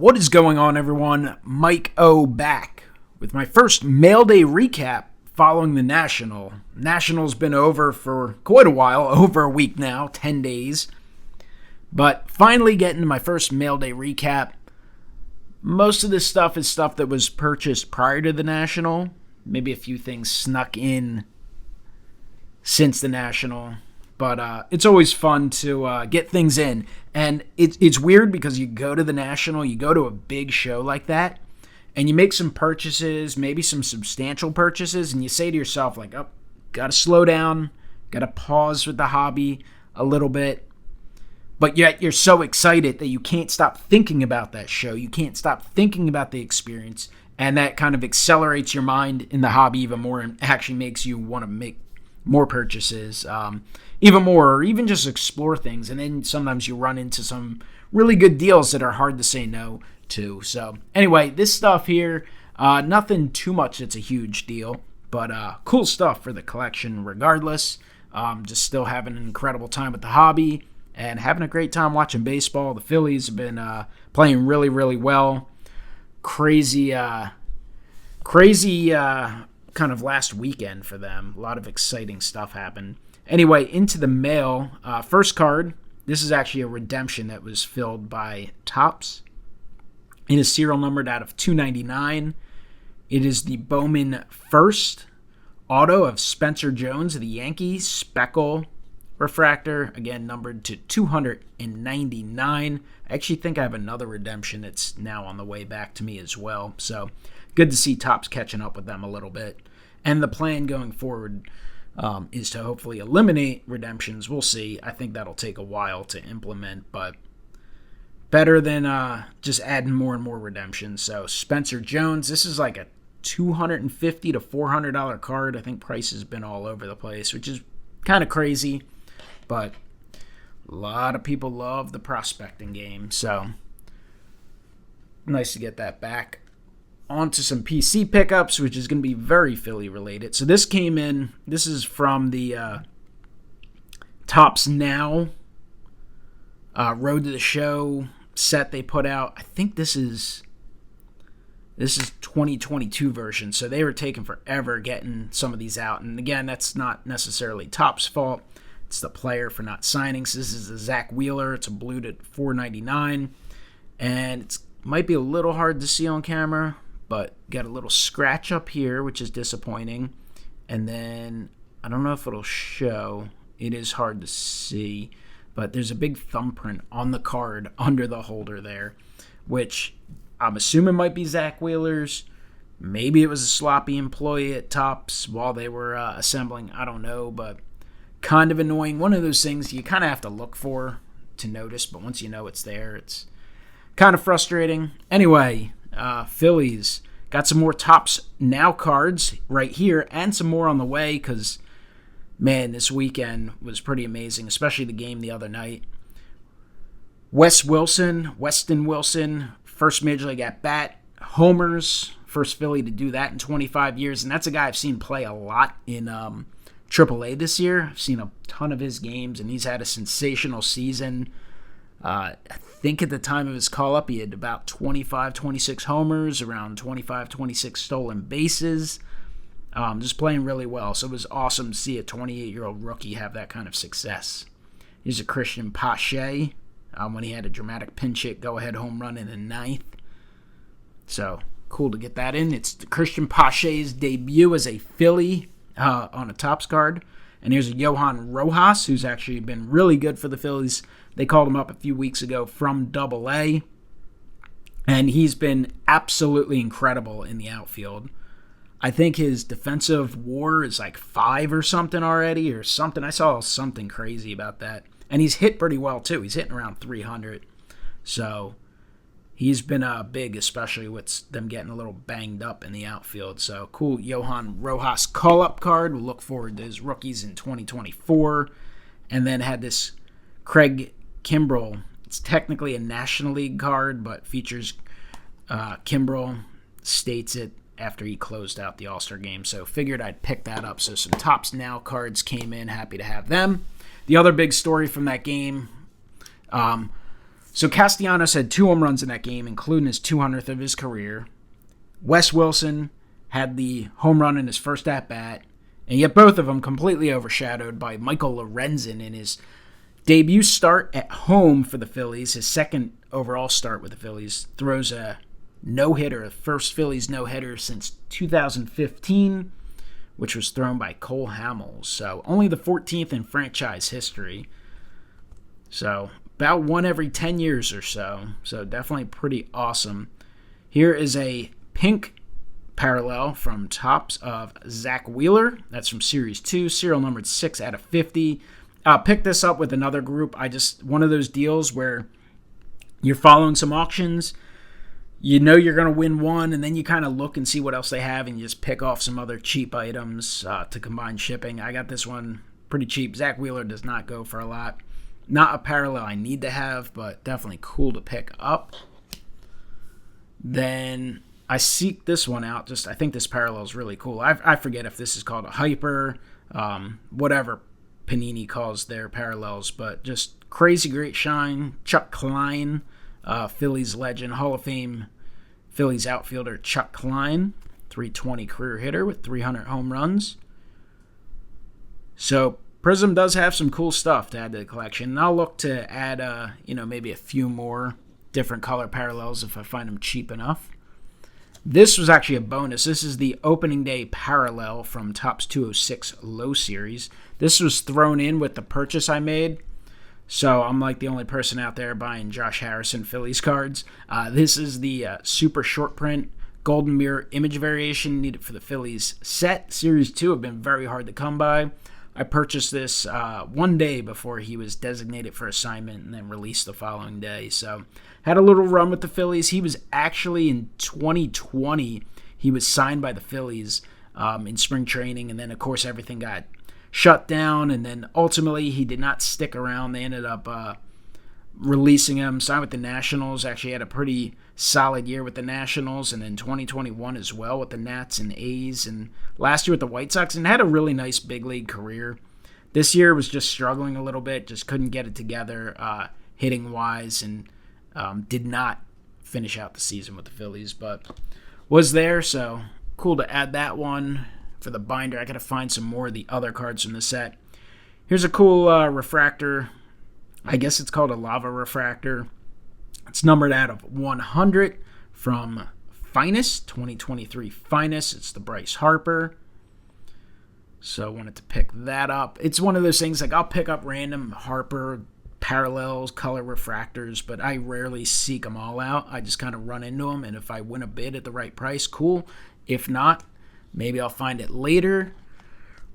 What is going on, everyone? MikeO back with my first mail day recap following the National. National's been over for quite a while, over a week now, 10 days. But finally getting to my first mail day recap. Most of this stuff is stuff that was purchased prior to the National. Maybe a few things snuck in since the National. But it's always fun to get things in. And it's weird because you go to the National, you go to a big show like that, and you make some purchases, maybe some substantial purchases, and you say to yourself, like, oh, got to slow down, got to pause with the hobby a little bit. But yet you're so excited that you can't stop thinking about that show. You can't stop thinking about the experience, and that kind of accelerates your mind in the hobby even more and actually makes you want to make more purchases, even more, or even just explore things. And then sometimes you run into some really good deals that are hard to say no to. So anyway, this stuff here, nothing too much that's a huge deal, but cool stuff for the collection regardless. Just still having an incredible time with the hobby and having a great time watching baseball. The Phillies have been playing really, really well. Crazy kind of last weekend for them. A lot of exciting stuff happened. Anyway, into the mail. First card. This is actually a redemption that was filled by Topps. It is serial numbered out of 299. It is the Bowman first auto of Spencer Jones of the Yankees. Speckle refractor. Again, numbered to 299. I actually think I have another redemption that's now on the way back to me as well. So good to see Topps catching up with them a little bit. And the plan going forward is to hopefully eliminate redemptions. We'll see. I think that'll take a while to implement, but better than just adding more and more redemptions. So Spencer Jones, this is like a $250 to $400 card. I think price has been all over the place, which is kind of crazy, but a lot of people love the prospecting game. So nice to get that back. On to some PC pickups, which is going to be very Philly related. So this came in. This is from the Topps Now Road to the Show set they put out. I think this is 2022 version. So they were taking forever getting some of these out. And again, that's not necessarily Topps' fault. It's the player for not signing. So this is a Zach Wheeler. It's a blue at $4.99, and it might be a little hard to see on camera, but got a little scratch up here, which is disappointing. And then I don't know if it'll show. It is hard to see, but there's a big thumbprint on the card under the holder there, which I'm assuming might be Zach Wheeler's. Maybe it was a sloppy employee at Topps while they were assembling. I don't know, but kind of annoying. One of those things you kind of have to look for to notice, but once you know it's there, it's kind of frustrating. Anyway, Phillies got some more Topps Now cards right here and some more on the way because, man, this weekend was pretty amazing, especially the game the other night. Weston Wilson, first Major League at-bat, homers, first Philly to do that in 25 years, and that's a guy I've seen play a lot in AAA this year. I've seen a ton of his games, and he's had a sensational season. I think at the time of his call-up, he had about 25, 26 homers, around 25, 26 stolen bases. Just playing really well. So it was awesome to see a 28-year-old rookie have that kind of success. Here's a Christian Pache when he had a dramatic pinch hit go-ahead home run in the ninth. So cool to get that in. It's Christian Pache's debut as a Philly on a Topps card. And here's a Johan Rojas, who's actually been really good for the Phillies. They called him up a few weeks ago from AA, and he's been absolutely incredible in the outfield. I think his defensive WAR is like 5 or something already, or something. I saw something crazy about that. And he's hit pretty well, too. He's hitting around 300. So he's been big, especially with them getting a little banged up in the outfield. So cool Johan Rojas call-up card. We'll look forward to his rookies in 2024. And then had this Craig Kimbrell. It's technically a National League card, but features Kimbrell, states it after he closed out the All-Star game. So figured I'd pick that up. So some Topps Now cards came in. Happy to have them. The other big story from that game, So Castellanos had 2 home runs in that game, including his 200th of his career. Wes Wilson had the home run in his first at-bat, and yet both of them completely overshadowed by Michael Lorenzen in his debut start at home for the Phillies, his second overall start with the Phillies. Throws a no-hitter, first Phillies no-hitter since 2015, which was thrown by Cole Hamels. So only the 14th in franchise history. So about 1 every 10 years or so. So definitely pretty awesome. Here is a pink parallel from Topps of Zach Wheeler. That's from Series 2, serial numbered 6 out of 50. Pick this up with another group. One of those deals where you're following some auctions, you know you're going to win one, and then you kind of look and see what else they have, and you just pick off some other cheap items to combine shipping. I got this one pretty cheap. Zach Wheeler does not go for a lot. Not a parallel I need to have, but definitely cool to pick up. Then I seek this one out. I think this parallel is really cool. I forget if this is called a hyper, whatever Panini calls their parallels, but just crazy great shine. Chuck Klein, Phillies legend, Hall of Fame Phillies outfielder Chuck Klein, 320 career hitter with 300 home runs. So Prism does have some cool stuff to add to the collection, and I'll look to add, maybe a few more different color parallels if I find them cheap enough. This was actually a bonus. This is the opening day parallel from Topps 206 Low Series. This was thrown in with the purchase I made, so I'm like the only person out there buying Josh Harrison Phillies cards. This is the super short print golden mirror image variation needed for the Phillies set. Series 2 have been very hard to come by. I purchased this 1 day before he was designated for assignment and then released the following day. So had a little run with the Phillies. He was actually in 2020. He was signed by the Phillies in spring training, and then of course everything got shut down, and then ultimately he did not stick around. They ended up releasing him, signed with the Nationals. Actually had a pretty solid year with the Nationals, and then 2021 as well with the Nats and A's, and last year with the White Sox, and had a really nice big league career. This year was just struggling a little bit, just couldn't get it together hitting wise, and did not finish out the season with the Phillies, but was there, so cool to add that one for the binder. I gotta find some more of the other cards from the set. Here's a cool refractor. I guess it's called a lava refractor. It's numbered out of 100 from Finest, 2023 Finest. It's the Bryce Harper. So I wanted to pick that up. It's one of those things, like I'll pick up random Harper parallels, color refractors, but I rarely seek them all out. I just kind of run into them, and if I win a bid at the right price, cool. If not, maybe I'll find it later.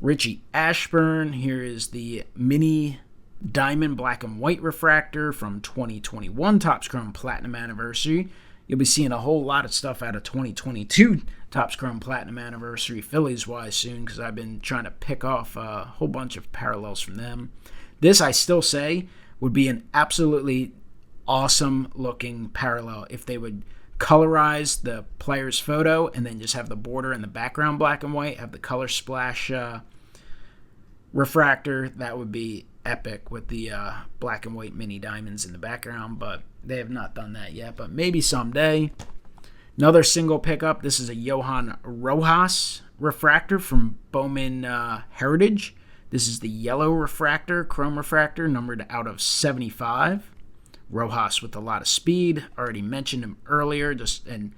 Richie Ashburn. Here is the mini diamond black and white refractor from 2021 Topps Chrome Platinum Anniversary. You'll be seeing a whole lot of stuff out of 2022 Topps Chrome Platinum Anniversary Phillies-wise soon, because I've been trying to pick off a whole bunch of parallels from them. This, I still say, would be an absolutely awesome-looking parallel if they would colorize the player's photo and then just have the border and the background black and white, have the color splash refractor. That would be epic with the black and white mini diamonds in the background, but they have not done that yet, but maybe someday. Another single pickup. This is a Johan Rojas refractor from Bowman Heritage. This is the yellow refractor, chrome refractor, numbered out of 75. Rojas with a lot of speed. Already mentioned him earlier. Just an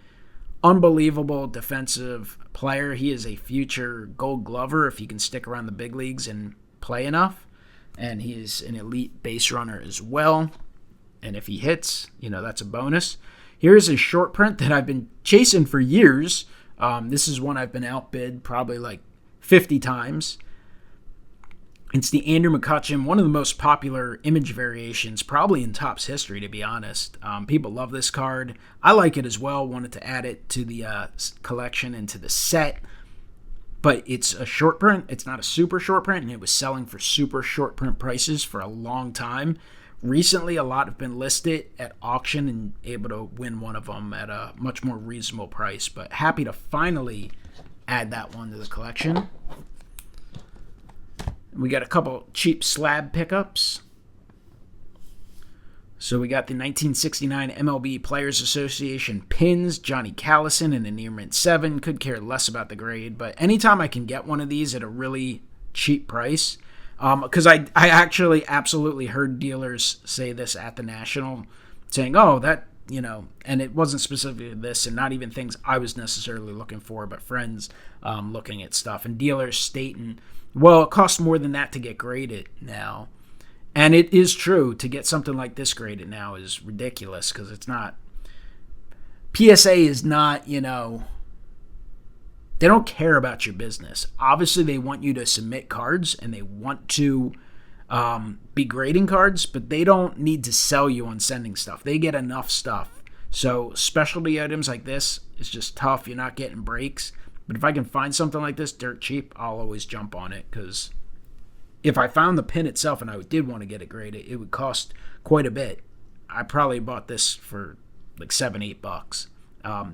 unbelievable defensive player. He is a future Gold Glover if he can stick around the big leagues and play enough. And he is an elite base runner as well. And if he hits, that's a bonus. Here's a short print that I've been chasing for years. This is one I've been outbid probably like 50 times. It's the Andrew McCutchen, one of the most popular image variations probably in Topps history, to be honest. People love this card. I like it as well. Wanted to add it to the collection and to the set. But it's a short print. It's not a super short print, and it was selling for super short print prices for a long time. Recently, a lot have been listed at auction and able to win one of them at a much more reasonable price. But happy to finally add that one to the collection. We got a couple cheap slab pickups. So we got the 1969 MLB Players Association pins, Johnny Callison in a near mint 7. Could care less about the grade, but anytime I can get one of these at a really cheap price, because I actually absolutely heard dealers say this at the National, saying, oh, that, and it wasn't specifically this and not even things I was necessarily looking for, but friends looking at stuff and dealers stating, well, it costs more than that to get graded now. And it is true, to get something like this graded now is ridiculous because it's not. PSA is not, they don't care about your business. Obviously, they want you to submit cards and they want to be grading cards, but they don't need to sell you on sending stuff. They get enough stuff. So specialty items like this is just tough. You're not getting breaks. But if I can find something like this dirt cheap, I'll always jump on it because if I found the pin itself and I did want to get it graded, it would cost quite a bit. I probably bought this for like $7-8.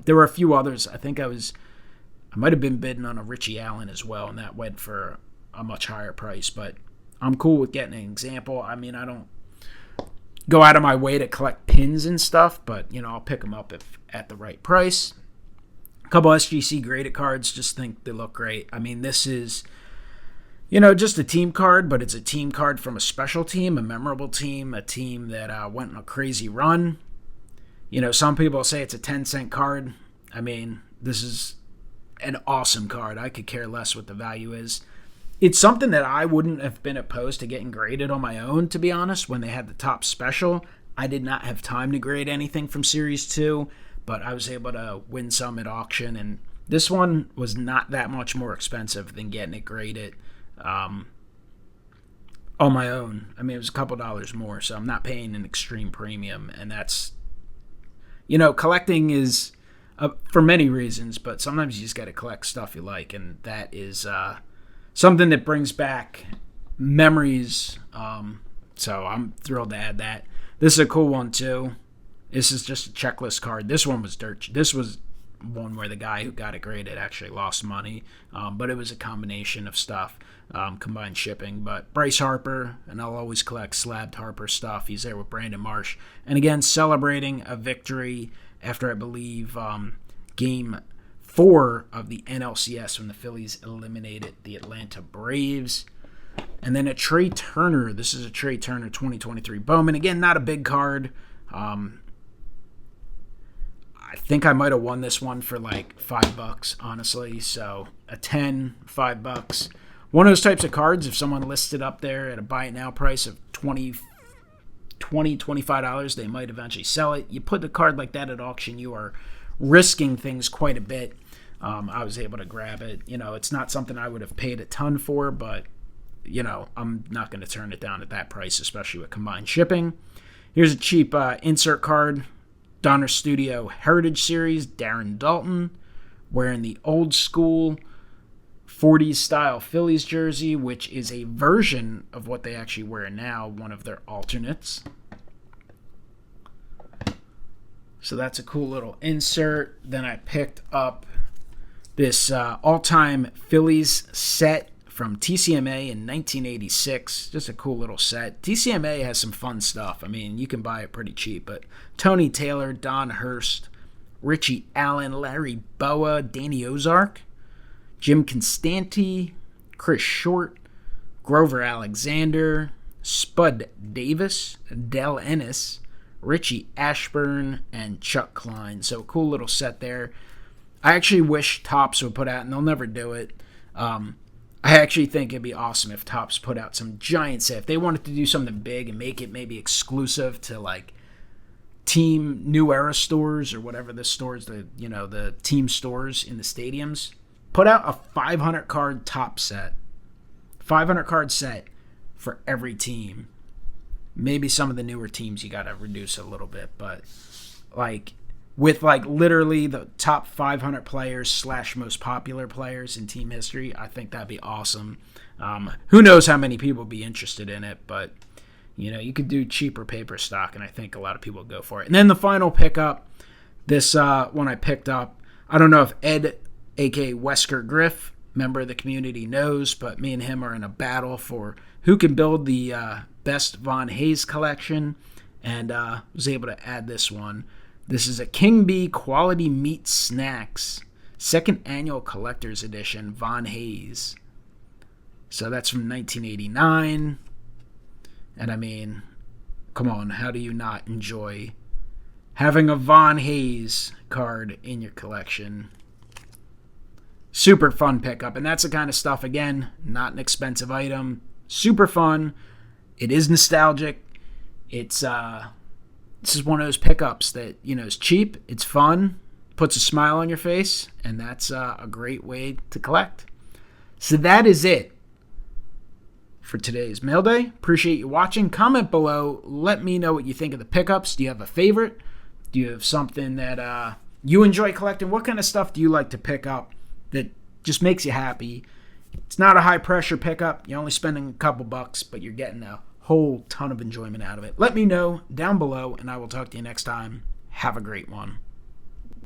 There were a few others. I think I might have been bidding on a Richie Allen as well, and that went for a much higher price. But I'm cool with getting an example. I mean, I don't go out of my way to collect pins and stuff, but I'll pick them up if at the right price. A couple SGC graded cards, just think they look great. I mean, this is just a team card, but it's a team card from a special team, a memorable team, a team that went on a crazy run. Some people say it's a 10-cent card. I mean, this is an awesome card. I could care less what the value is. It's something that I wouldn't have been opposed to getting graded on my own, to be honest, when they had the top special. I did not have time to grade anything from Series 2, but I was able to win some at auction, and this one was not that much more expensive than getting it graded on my own. I mean, it was a couple dollars more, so I'm not paying an extreme premium, and that's, collecting is for many reasons, but sometimes you just got to collect stuff you like, and that is something that brings back memories, so I'm thrilled to add that. This is a cool one, too. This is just a checklist card. This one was dirt. This was one where the guy who got it graded actually lost money, but it was a combination of stuff, combined shipping. But Bryce Harper, and I'll always collect slabbed Harper stuff. He's there with Brandon Marsh. And again, celebrating a victory after, I believe, Game 4 of the NLCS when the Phillies eliminated the Atlanta Braves. And then a Trey Turner. This is a Trey Turner 2023 Bowman. Again, not a big card. I think I might have won this one for like $5, honestly. So a 10, $5. One of those types of cards, if someone listed up there at a buy it now price of $25, they might eventually sell it. You put the card like that at auction, you are risking things quite a bit. I was able to grab it. It's not something I would have paid a ton for, but, I'm not going to turn it down at that price, especially with combined shipping. Here's a cheap insert card. Donner Studio Heritage Series, Darren Dalton, wearing the old school 40s style Phillies jersey, which is a version of what they actually wear now, one of their alternates. So that's a cool little insert. Then I picked up this all-time Phillies set from TCMA in 1986. Just a cool little set. TCMA has some fun stuff. I mean, you can buy it pretty cheap, but Tony Taylor, Don Hurst, Richie Allen, Larry Boa, Danny Ozark, Jim Constanti, Chris Short, Grover Alexander, Spud Davis, Del Ennis, Richie Ashburn, and Chuck Klein. So cool little set there. I actually wish Topps would put out, and they'll never do it, I actually think it'd be awesome if Topps put out some giant set. If they wanted to do something big and make it maybe exclusive to like team New Era stores or whatever the stores, the team stores in the stadiums, put out a 500 card Topps set. 500 card set for every team. Maybe some of the newer teams you got to reduce a little bit, but like with like literally the top 500 players / most popular players in team history, I think that'd be awesome. Who knows how many people would be interested in it, but you could do cheaper paper stock, and I think a lot of people would go for it. And then the final pickup, this one I picked up, I don't know if Ed, a.k.a. Wesker Griff, member of the community, knows, but me and him are in a battle for who can build the best Von Hayes collection. and was able to add this one. This is a King Bee Quality Meat Snacks, second annual collector's edition, Von Hayes. So that's from 1989. And I mean, come on, how do you not enjoy having a Von Hayes card in your collection? Super fun pickup. And that's the kind of stuff, again, not an expensive item. Super fun. It is nostalgic. This is one of those pickups that, is cheap, it's fun, puts a smile on your face, and that's a great way to collect. So that is it for today's Mail Day. Appreciate you watching. Comment below. Let me know what you think of the pickups. Do you have a favorite? Do you have something that you enjoy collecting? What kind of stuff do you like to pick up that just makes you happy? It's not a high-pressure pickup. You're only spending a couple bucks, but you're getting a whole ton of enjoyment out of it. Let me know down below, and I will talk to you next time. Have a great one.